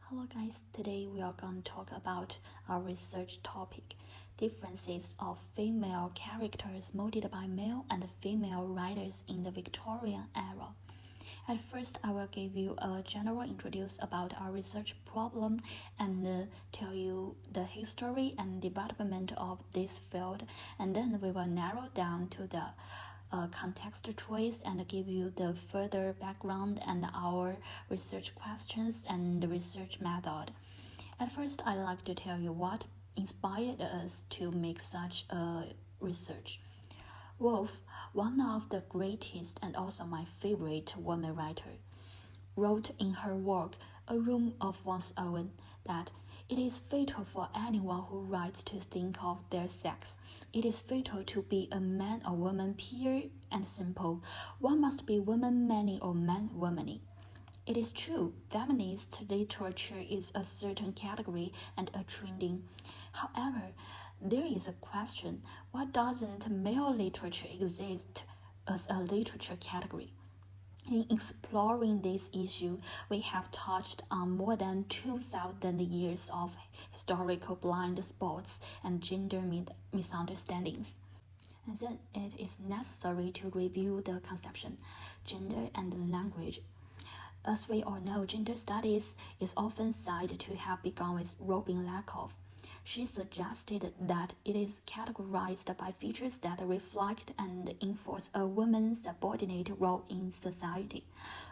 Hello guys, today we are going to talk about our research topic, differences of female characters molded by male and female writers in the Victorian era. At first, I will give you a general introduction about our research problem and tell you the history and development of this field, and then we will narrow down to the context choice and give you the further background and our research questions and the research method. At first, I'd like to tell you what inspired us to make such a research. Woolf, one of the greatest and also my favorite woman writer, wrote in her work A Room of One's Own that it is fatal for anyone who writes to think of their sex. It is fatal to be a man or woman pure and simple. One must be woman many or man womanly. It is true, feminist literature is a certain category and a trending. However, there is a question, why doesn't male literature exist as a literature category? In exploring this issue, we have touched on more than 2,000 years of historical blind spots and gender misunderstandings. And then it is necessary to review the conception, gender and language. As we all know, gender studies is often said to have begun with Robin Lakoff. She suggested that it is categorized by features that reflect and enforce a woman's subordinate role in society.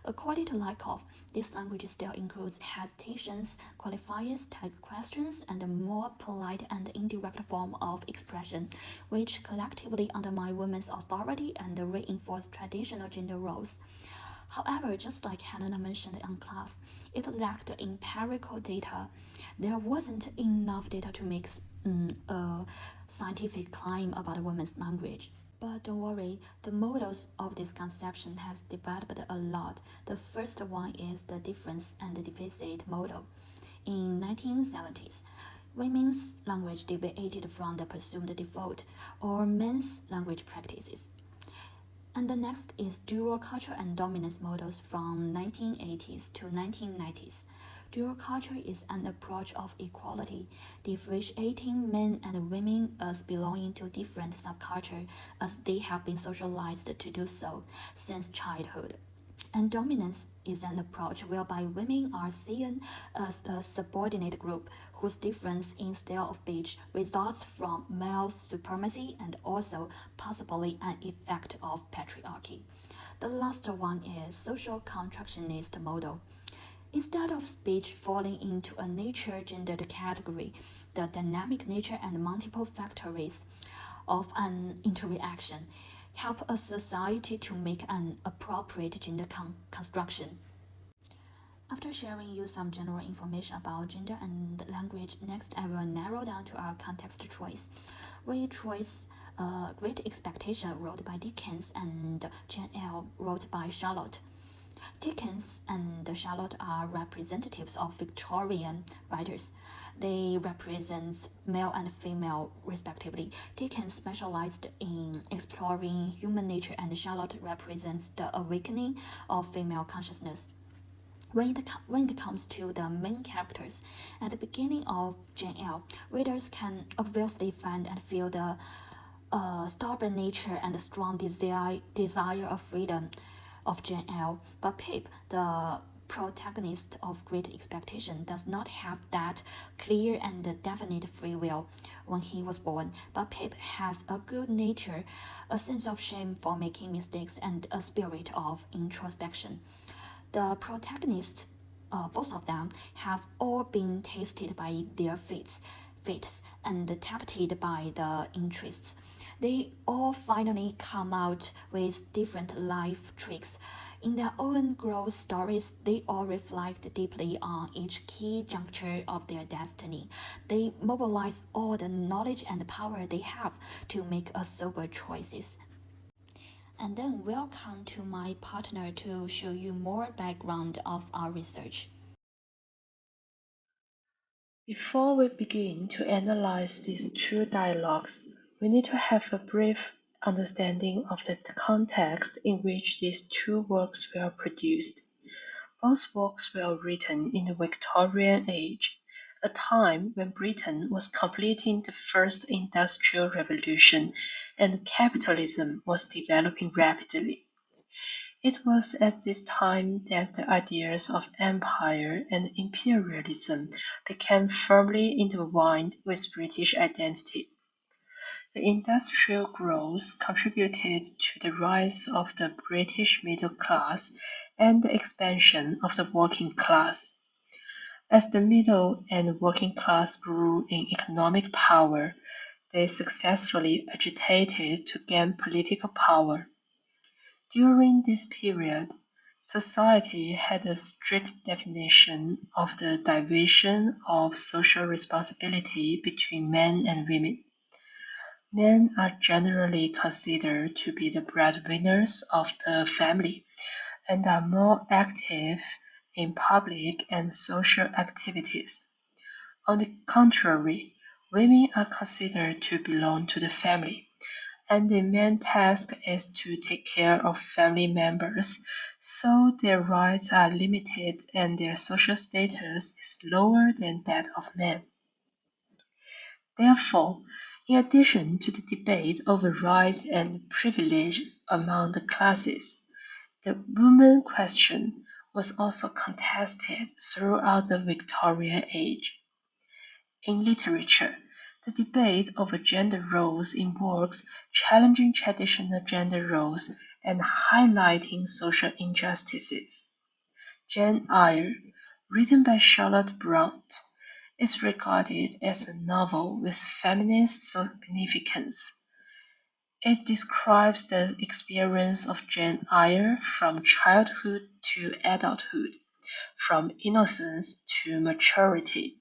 According to Lakoff, this language still includes hesitations, qualifiers, tag questions, and a more polite and indirect form of expression, which collectively undermine women's authority and reinforce traditional gender roles. However, just like Helena mentioned in class, it lacked empirical data. There wasn't enough data to make a scientific claim about women's language. But don't worry, the models of this conception has developed a lot. The first one is the difference and deficit model. In 1970s, women's language deviated from the presumed default or men's language practices. And the next is dual culture and dominance models from 1980s to 1990s. Dual culture is an approach of equality, differentiating men and women as belonging to different subcultures as they have been socialized to do so since childhood. And dominance is an approach whereby women are seen as a subordinate group whose difference in style of speech results from male supremacy and also possibly an effect of patriarchy. The last one is social constructionist model. Instead of speech falling into a nature-gendered category, the dynamic nature and multiple factors of an interaction help a society to make an appropriate gender construction. After sharing you some general information about gender and language, next I will narrow down to our context choice. We choose Great Expectation wrote by Dickens and Jane Eyre wrote by Charlotte. Dickens and Charlotte are representatives of Victorian writers. They represent male and female respectively. Dickens specialized in exploring human nature and Charlotte represents the awakening of female consciousness. When it comes to the main characters, at the beginning of Jane Eyre, readers can obviously find and feel the stubborn nature and the strong desire of freedom of Jane Eyre, but Pip, the protagonist of Great Expectation, does not have that clear and definite free will when he was born, but Pip has a good nature, a sense of shame for making mistakes, and a spirit of introspection. The protagonists, both of them, have all been tasted by their fates and tempted by the interests. They all finally come out with different life tricks. In their own growth stories, they all reflect deeply on each key juncture of their destiny. They mobilize all the knowledge and power they have to make a sober choices. And then we'll come to my partner to show you more background of our research. Before we begin to analyze these two dialogues, we need to have a brief understanding of the context in which these two works were produced. Both works were written in the Victorian age, a time when Britain was completing the first industrial revolution and capitalism was developing rapidly. It was at this time that the ideas of empire and imperialism became firmly intertwined with British identity. The industrial growth contributed to the rise of the British middle class and the expansion of the working class. As the middle and working class grew in economic power, they successfully agitated to gain political power. During this period, society had a strict definition of the division of social responsibility between men and women. Men are generally considered to be the breadwinners of the family and are more active in public and social activities. On the contrary, women are considered to belong to the family, and the main task is to take care of family members, so their rights are limited and their social status is lower than that of men. Therefore, in addition to the debate over rights and privileges among the classes, the woman question was also contested throughout the Victorian age. In literature, the debate over gender roles in works challenging traditional gender roles and highlighting social injustices. Jane Eyre, written by Charlotte Bronte, is regarded as a novel with feminist significance. It describes the experience of Jane Eyre from childhood to adulthood, from innocence to maturity,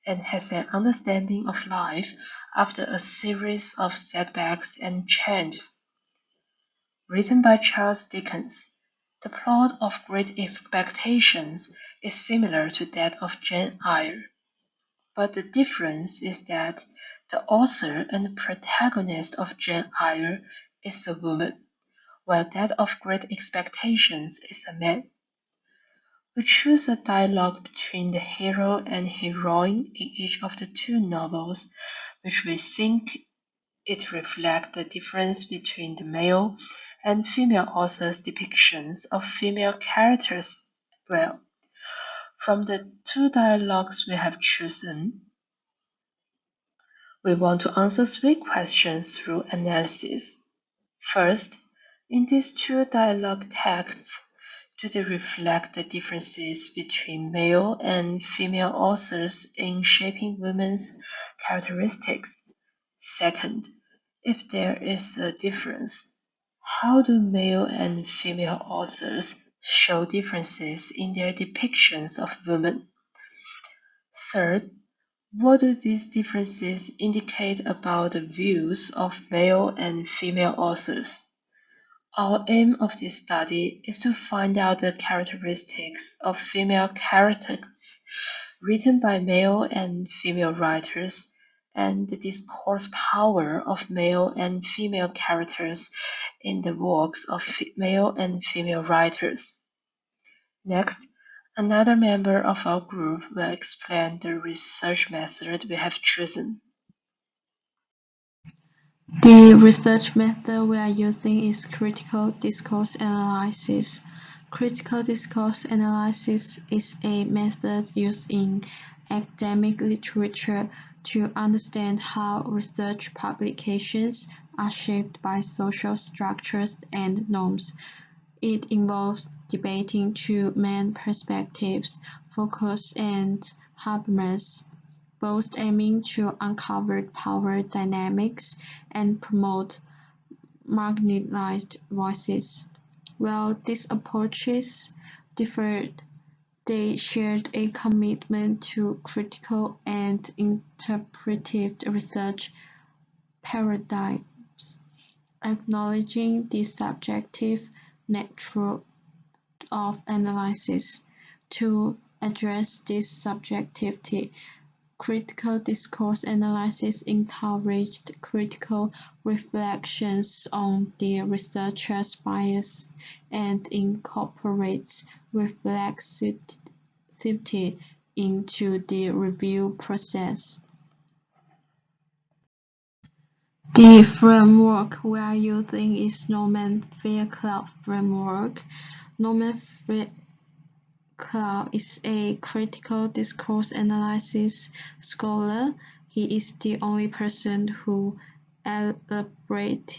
and has an understanding of life after a series of setbacks and changes. Written by Charles Dickens, the plot of Great Expectations is similar to that of Jane Eyre, but the difference is that the author and protagonist of Jane Eyre is a woman, while that of Great Expectations is a man. We choose a dialogue between the hero and heroine in each of the two novels, which we think it reflects the difference between the male and female authors' depictions of female characters well. From the two dialogues we have chosen, we want to answer three questions through analysis. First, in these two dialogue texts, do they reflect the differences between male and female authors in shaping women's characteristics? Second, if there is a difference, how do male and female authors show differences in their depictions of women? Third, what do these differences indicate about the views of male and female authors? Our aim of this study is to find out the characteristics of female characters written by male and female writers and the discourse power of male and female characters in the works of male and female writers. Next, another member of our group will explain the research method we have chosen. The research method we are using is critical discourse analysis. Critical discourse analysis is a method used in academic literature to understand how research publications are shaped by social structures and norms. It involves debating two main perspectives, focus and happiness, both aiming to uncover power dynamics and promote marginalized voices. While these approaches differed, they shared a commitment to critical and interpretive research paradigms, acknowledging the subjective nature of analysis. To address this subjectivity, critical discourse analysis encouraged critical reflections on the researcher's bias and incorporates reflexivity into the review process. The framework we are using is Norman Fairclough framework. Norman Fairclough is a critical discourse analysis scholar. He is the only person who elaborates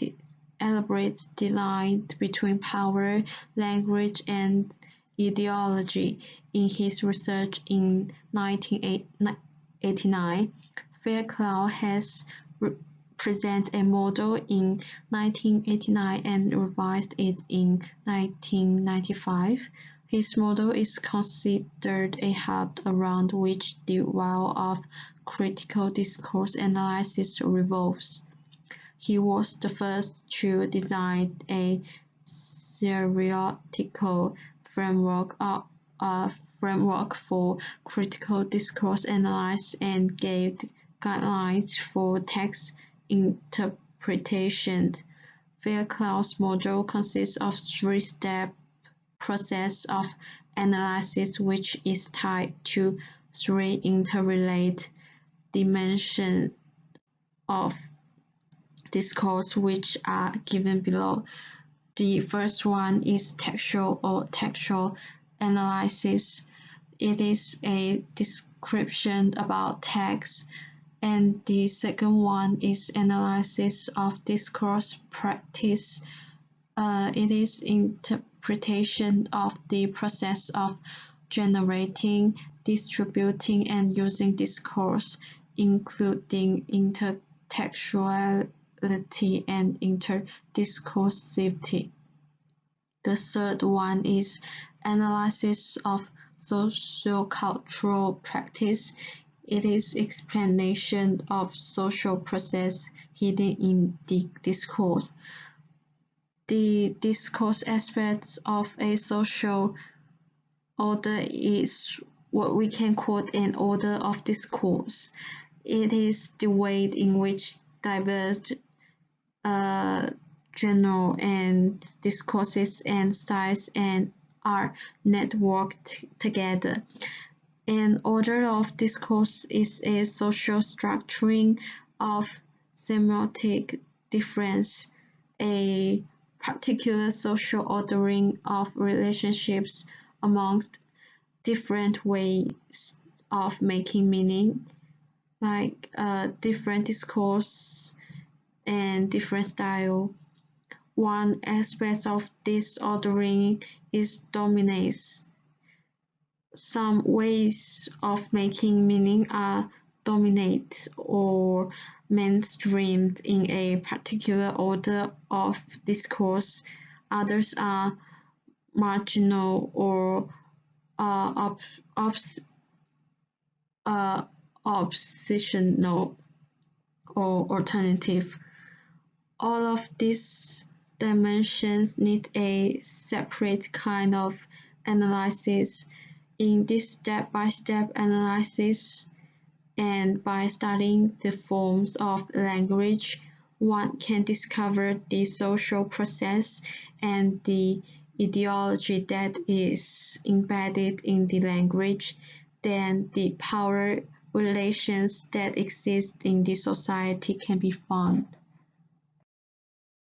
the line between power, language, and ideology in his research in 1989. Fairclough has presented a model in 1989 and revised it in 1995. His model is considered a hub around which the world of critical discourse analysis revolves. He was the first to design a theoretical framework for critical discourse analysis and gave guidelines for text interpretation. Fairclough's model consists of three-step process of analysis, which is tied to three interrelated dimensions of discourse, which are given below. The first one is textual or textual analysis. It is a description about text. And the second one is analysis of discourse practice. It is interpretation of the process of generating, distributing, and using discourse, including intertextuality and interdiscursivity. The third one is analysis of sociocultural practice. It is explanation of social process hidden in the discourse. The discourse aspects of a social order is what we can call an order of discourse. It is the way in which diverse genres and discourses and styles and are networked together. An order of discourse is a social structuring of semiotic difference, a particular social ordering of relationships amongst different ways of making meaning, like different discourse and different style. One aspect of this ordering is dominance. Some ways of making meaning are dominate or mainstreamed in a particular order of discourse. Others are marginal or oppositional or alternative. All of these dimensions need a separate kind of analysis. In this step-by-step analysis, and by studying the forms of language, one can discover the social process and the ideology that is embedded in the language. Then the power relations that exist in the society can be found.